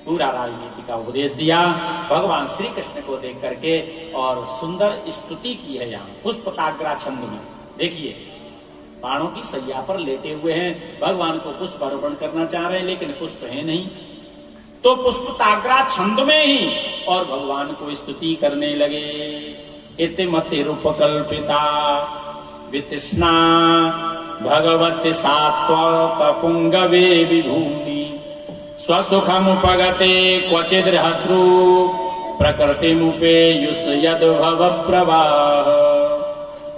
पूरा राजनीति का उपदेश दिया भगवान श्री कृष्ण को देख करके, और सुंदर स्तुति की है यहाँ पुष्पताग्रा छंद में। देखिए, बाणों की सैया पर लेटे हुए हैं, भगवान को पुष्प अर्पण करना चाह रहे हैं, लेकिन पुष्प है नहीं, तो पुष्पताग्रा छंद में ही और भगवान को स्तुति करने लगे। इतिमतिरुपकल्पिता वितृष्णा भगवती सात्वत पुंगवे विभूमि स्वसुखमुपगते क्वचिद्हृतृ प्रकृतिमुपेयुष यद्भव प्रवाह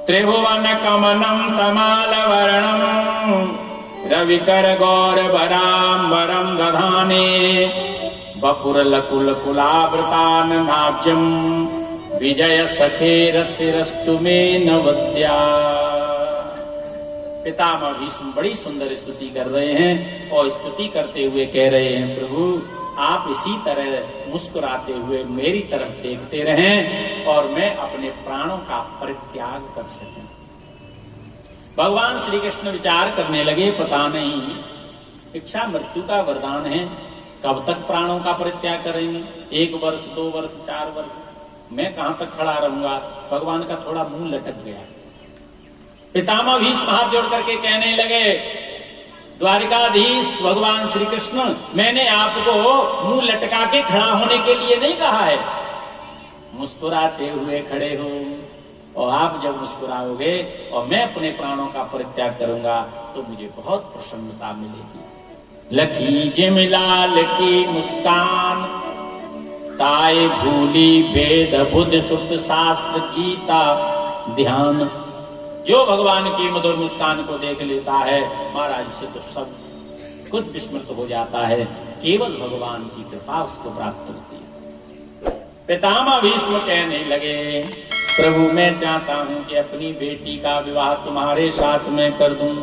त्रिभुवन कमनं तमालवर्णं रविकर गौरवराम्बरं दधाने वपुरलकुल कुलावृतान नाब्जं विजय सखेरतिरस्तु मे नवद्या। पितामह भीष्म बड़ी सुंदर स्तुति कर रहे हैं और स्तुति करते हुए कह रहे हैं, प्रभु आप इसी तरह मुस्कुराते हुए मेरी तरफ देखते रहें और मैं अपने प्राणों का परित्याग कर सकूं। भगवान श्री कृष्ण विचार करने लगे, पता नहीं इच्छा मृत्यु का वरदान है, कब तक प्राणों का परित्याग करेंगे? 1 वर्ष 2 वर्ष 4 वर्ष, मैं कहां तक खड़ा रहूंगा? भगवान का थोड़ा मुंह लटक गया। पितामह भीष्म हाथ जोड़ करके कहने लगे, द्वारिकाधीश भगवान श्री कृष्ण, मैंने आपको मुंह लटका के खड़ा होने के लिए नहीं कहा है, मुस्कुराते हुए खड़े हो, और आप जब मुस्कुराओगे और मैं अपने प्राणों का परित्याग करूंगा तो मुझे बहुत प्रसन्नता मिलेगी। लखी जिमलाल की मुस्कान ताए भूली वेद बुद्ध सुत शास्त्र गीता ध्यान। जो भगवान की मधुर मुस्कान को देख लेता है महाराज से तो सब कुछ विस्मृत हो जाता है, केवल भगवान की कृपा उसको प्राप्त होती है। पितामह भीष्म कहने लगे, प्रभु मैं चाहता हूं कि अपनी बेटी का विवाह तुम्हारे साथ में कर दूं।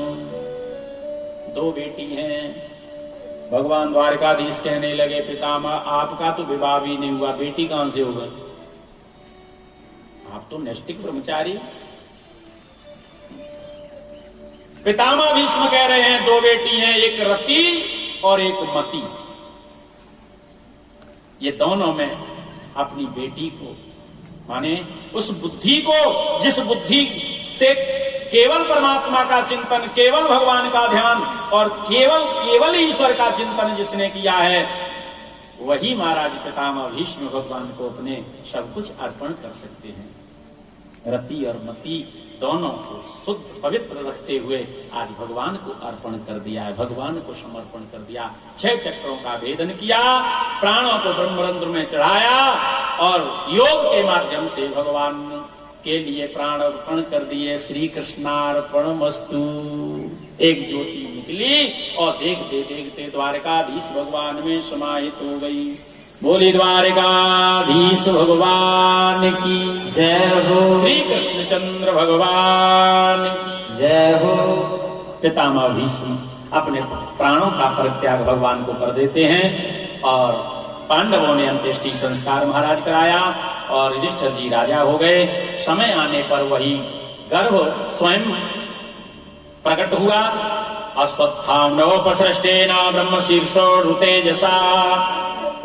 2 बेटी हैं। भगवान द्वारकाधीश कहने लगे, पितामह आपका तो विवाह भी नहीं हुआ, बेटी कहां से होगा? आप तो नैष्ठिक ब्रह्मचारी। पितामह भीष्म कह रहे हैं 2 बेटी हैं, एक रति और एक मति। ये दोनों में अपनी बेटी को, माने उस बुद्धि को, जिस बुद्धि से केवल परमात्मा का चिंतन, केवल भगवान का ध्यान और केवल ईश्वर का चिंतन जिसने किया है, वही महाराज पितामह भीष्म भगवान को अपने सब कुछ अर्पण कर सकते हैं। रति और मति दोनों को शुद्ध पवित्र रखते हुए आज भगवान को अर्पण कर दिया है, भगवान को समर्पण कर दिया। 6 चक्रों का भेदन किया, प्राणों को ब्रह्मरंध्र में चढ़ाया और योग के माध्यम से भगवान के लिए प्राण अर्पण कर दिए। श्री कृष्णार्पणमस्तु। एक ज्योति निकली और देखते देखते द्वारकाधीश भगवान में समाहित हो गई। बोली द्वारकाधीश भगवान की जय हो। श्री कृष्णचंद्र भगवान की जय हो। पितामह भीष्म अपने प्राणों का परित्याग भगवान को कर देते हैं और पांडवों ने अंत्येष्टि संस्कार महाराज कराया और युधिष्ठिर जी राजा हो गए। समय आने पर वही गर्भ स्वयं प्रकट हुआ। अश्वत्थाम्नवोपसृष्टेन ब्रह्म शीर्षोरुतेजसा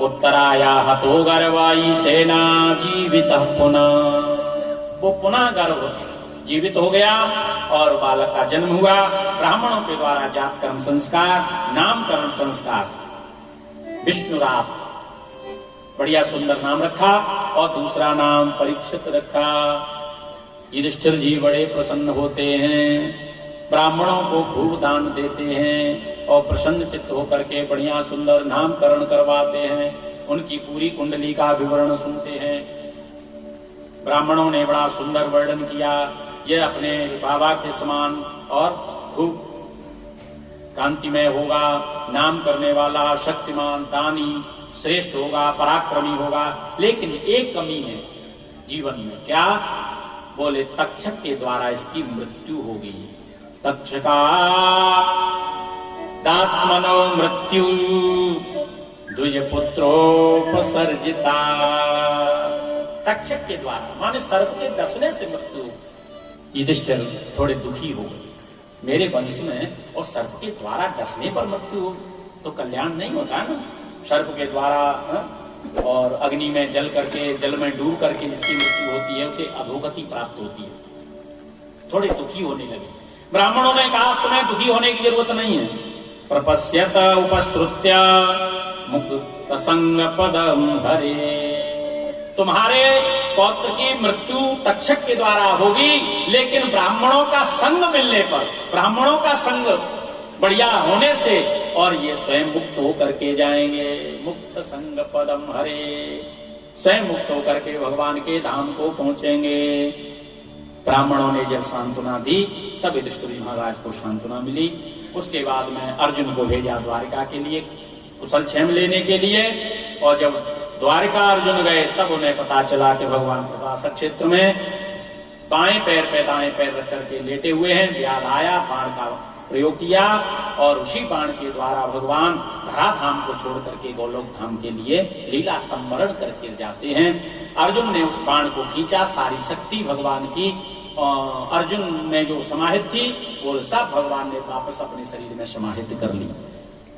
उत्तराया हतो गर्वाई सेना जीवित पुनः। वो पुनः गर्भ जीवित हो गया और बालक का जन्म हुआ। ब्राह्मणों के द्वारा जात कर्म संस्कार, नामकरण संस्कार, विष्णुरात बढ़िया सुंदर नाम रखा और दूसरा नाम परीक्षित रखा। युधिष्ठिर जी बड़े प्रसन्न होते हैं, ब्राह्मणों को खूब दान देते हैं और प्रसन्न चित्त होकर के बढ़िया सुंदर नामकरण करवाते हैं। उनकी पूरी कुंडली का विवरण सुनते हैं। ब्राह्मणों ने बड़ा सुंदर वर्णन किया, ये अपने बाबा के समान और खूब कांतिमय होगा, नाम करने वाला, शक्तिमान, दानी, श्रेष्ठ होगा, पराक्रमी होगा। लेकिन एक कमी है जीवन में। क्या? बोले तक्षक के द्वारा इसकी मृत्यु हो गई। तक्षका दात्मनो मृत्यु द्विजपुत्रोपसर्जिता। तक्षक के द्वारा माने सर्प के डसने से मृत्यु। युधिष्ठिर थोड़े दुखी हो गए, मेरे वंश में और सर्प के द्वारा डसने पर मृत्यु हो तो कल्याण नहीं होता ना। सर्प के द्वारा और अग्नि में जल करके, जल में डूब करके जिसकी मृत्यु होती है उसे अधोगति प्राप्त होती है। थोड़े दुखी होने लगे। ब्राह्मणों ने कहा तुम्हें दुखी होने की जरूरत नहीं है। प्रपश्यत उपश्रुत्य मुक्त संग पदम हरे, तुम्हारे पौत्र की मृत्यु तक्षक के द्वारा होगी, लेकिन ब्राह्मणों का संग मिलने पर, ब्राह्मणों का संग बढ़िया होने से और ये स्वयं मुक्त होकर के जाएंगे। मुक्त संग पदम हरे, स्वयं मुक्त होकर के भगवान के धाम को पहुंचेंगे। ब्राह्मणों ने जब सांत्वना दी तब युधिष्ठिर महाराज को सांत्वना मिली। उसके बाद में अर्जुन को भेजा द्वारिका के लिए कुशल क्षेम लेने के लिए, और जब द्वारिका अर्जुन गए तब उन्हें पता चला कि भगवान प्रभास क्षेत्र में बाएं पैर पे दाएं पैर रख करके लेटे हुए हैं। व्याध आया, बाण का प्रयोग किया और उसी बाण के द्वारा भगवान धरा धाम को छोड़ करके गोलोक धाम के लिए लीला संवरण करके जाते हैं। अर्जुन ने उस बाण को खींचा, सारी शक्ति भगवान की अर्जुन में जो समाहित थी वो सब भगवान ने वापस अपने शरीर में समाहित कर ली।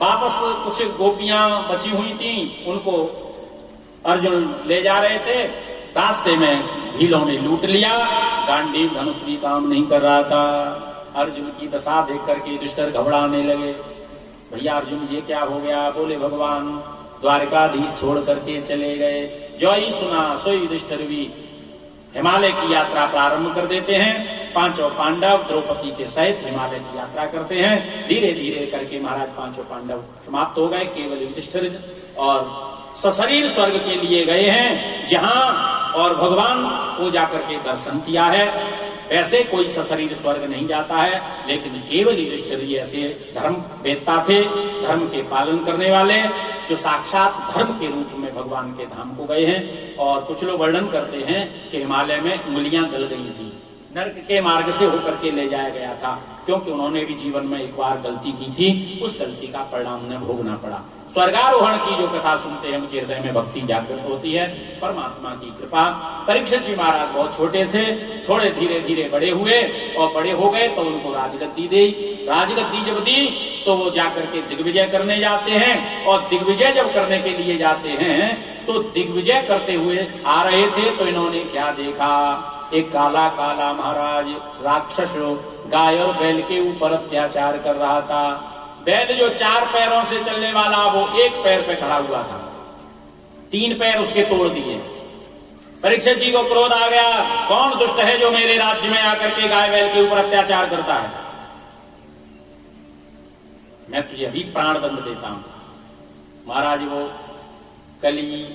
वापस कुछ गोपियां बची हुई थी, उनको अर्जुन ले जा रहे थे, रास्ते में भीलों ने लूट लिया। गांडीव धनुष भी काम नहीं कर रहा था। अर्जुन की दशा देख करके युधिष्ठिर घबराने लगे। भैया अर्जुन ये क्या हो गया? बोले भगवान द्वारिकाधीश छोड़ करके चले गए। जो ही सुना सो युधिष्ठिर भी हिमालय की यात्रा प्रारंभ कर देते हैं। पांचों पांडव द्रौपदी के सहित हिमालय की यात्रा करते हैं। धीरे धीरे करके महाराज पांचों पांडव समाप्त हो गए। केवल युधिष्ठिर और सशरीर स्वर्ग के लिए गए हैं, जहां और भगवान को जाकर के दर्शन किया है। ऐसे कोई सशरीर स्वर्ग नहीं जाता है, लेकिन केवल युधिष्ठिर ऐसे धर्म वेत्ता थे, धर्म के पालन करने वाले, जो साक्षात धर्म के रूप में भगवान के धाम को गए हैं। और कुछ लोग वर्णन करते हैं कि हिमालय में उंगलियां गल गई थी, नरक के मार्ग से होकर के ले जाया गया था, क्योंकि उन्होंने भी जीवन में एक बार गलती की थी। उस गलती का परिणाम उन्हें भोगना पड़ा। स्वर्गारोहण की जो कथा सुनते हैं उनके हृदय में भक्ति जागृत होती है, परमात्मा की कृपा। परीक्षित जी महाराज बहुत छोटे थे, थोड़े धीरे धीरे बड़े हुए और बड़े हो गए तो उनको राजगद्दी दी। राजगद्दी जब दी तो वो जाकर के दिग्विजय करने जाते हैं, और दिग्विजय जब करने के लिए जाते हैं तो दिग्विजय करते हुए आ रहे थे तो इन्होंने क्या देखा? एक काला काला महाराज राक्षस गाय और बैल के ऊपर अत्याचार कर रहा था। बैल जो 4 पैरों से चलने वाला वो 1 पैर पे खड़ा हुआ था, 3 पैर उसके तोड़ दिए। परीक्षित जी को क्रोध आ गया, कौन दुष्ट है जो मेरे राज्य में आकर के गाय बैल के ऊपर अत्याचार करता है? मैं तुझे अभी प्राण दंड देता हूं। महाराज वो कली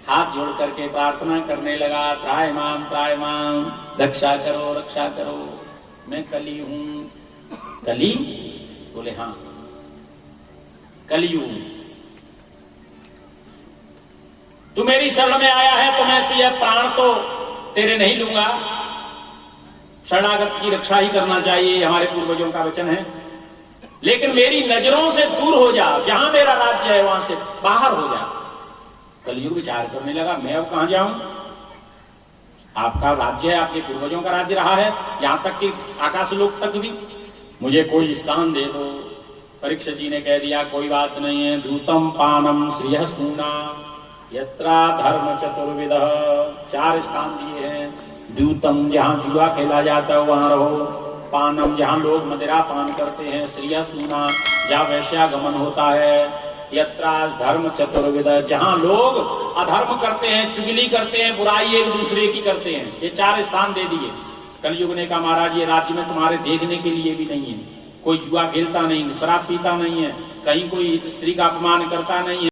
हाथ जोड़ करके प्रार्थना करने लगा, त्रायमाम रक्षा करो रक्षा करो, मैं कली हूं। कली? बोले हाँ कलियुग। तू मेरी शरण में आया है तो मैं तुझे प्राण तो तेरे नहीं लूंगा, शरणागत की रक्षा ही करना चाहिए, हमारे पूर्वजों का वचन है। लेकिन मेरी नजरों से दूर हो जा, जहां मेरा राज्य है वहां से बाहर हो जा। कलियुग विचार करने लगा, मैं अब कहां जाऊं? आपका राज्य है, आपके पूर्वजों का राज्य रहा है, यहां तक कि आकाशलोक तक भी, मुझे कोई स्थान दे दो। परीक्षित जी ने कह दिया कोई बात नहीं है। दूतम पानम श्रिय सूना यत्रा धर्म चतुर्विद, 4 स्थान दिए हैं। दूतम जहां जुआ खेला जाता है वहां रहो, पानम जहां लोग मदिरा पान करते हैं, श्रिय सूना जहां वैश्यागमन होता है, यत्रा धर्म चतुर्विद जहां लोग अधर्म करते हैं, चुगली करते हैं, बुराई एक दूसरे की करते हैं। ये 4 स्थान दे दिए। कलयुग ने कहा महाराज ये राज्य में तुम्हारे देखने के लिए भी नहीं है, कोई जुआ खेलता नहीं, शराब पीता नहीं है, कहीं कोई स्त्री का अपमान करता नहीं है।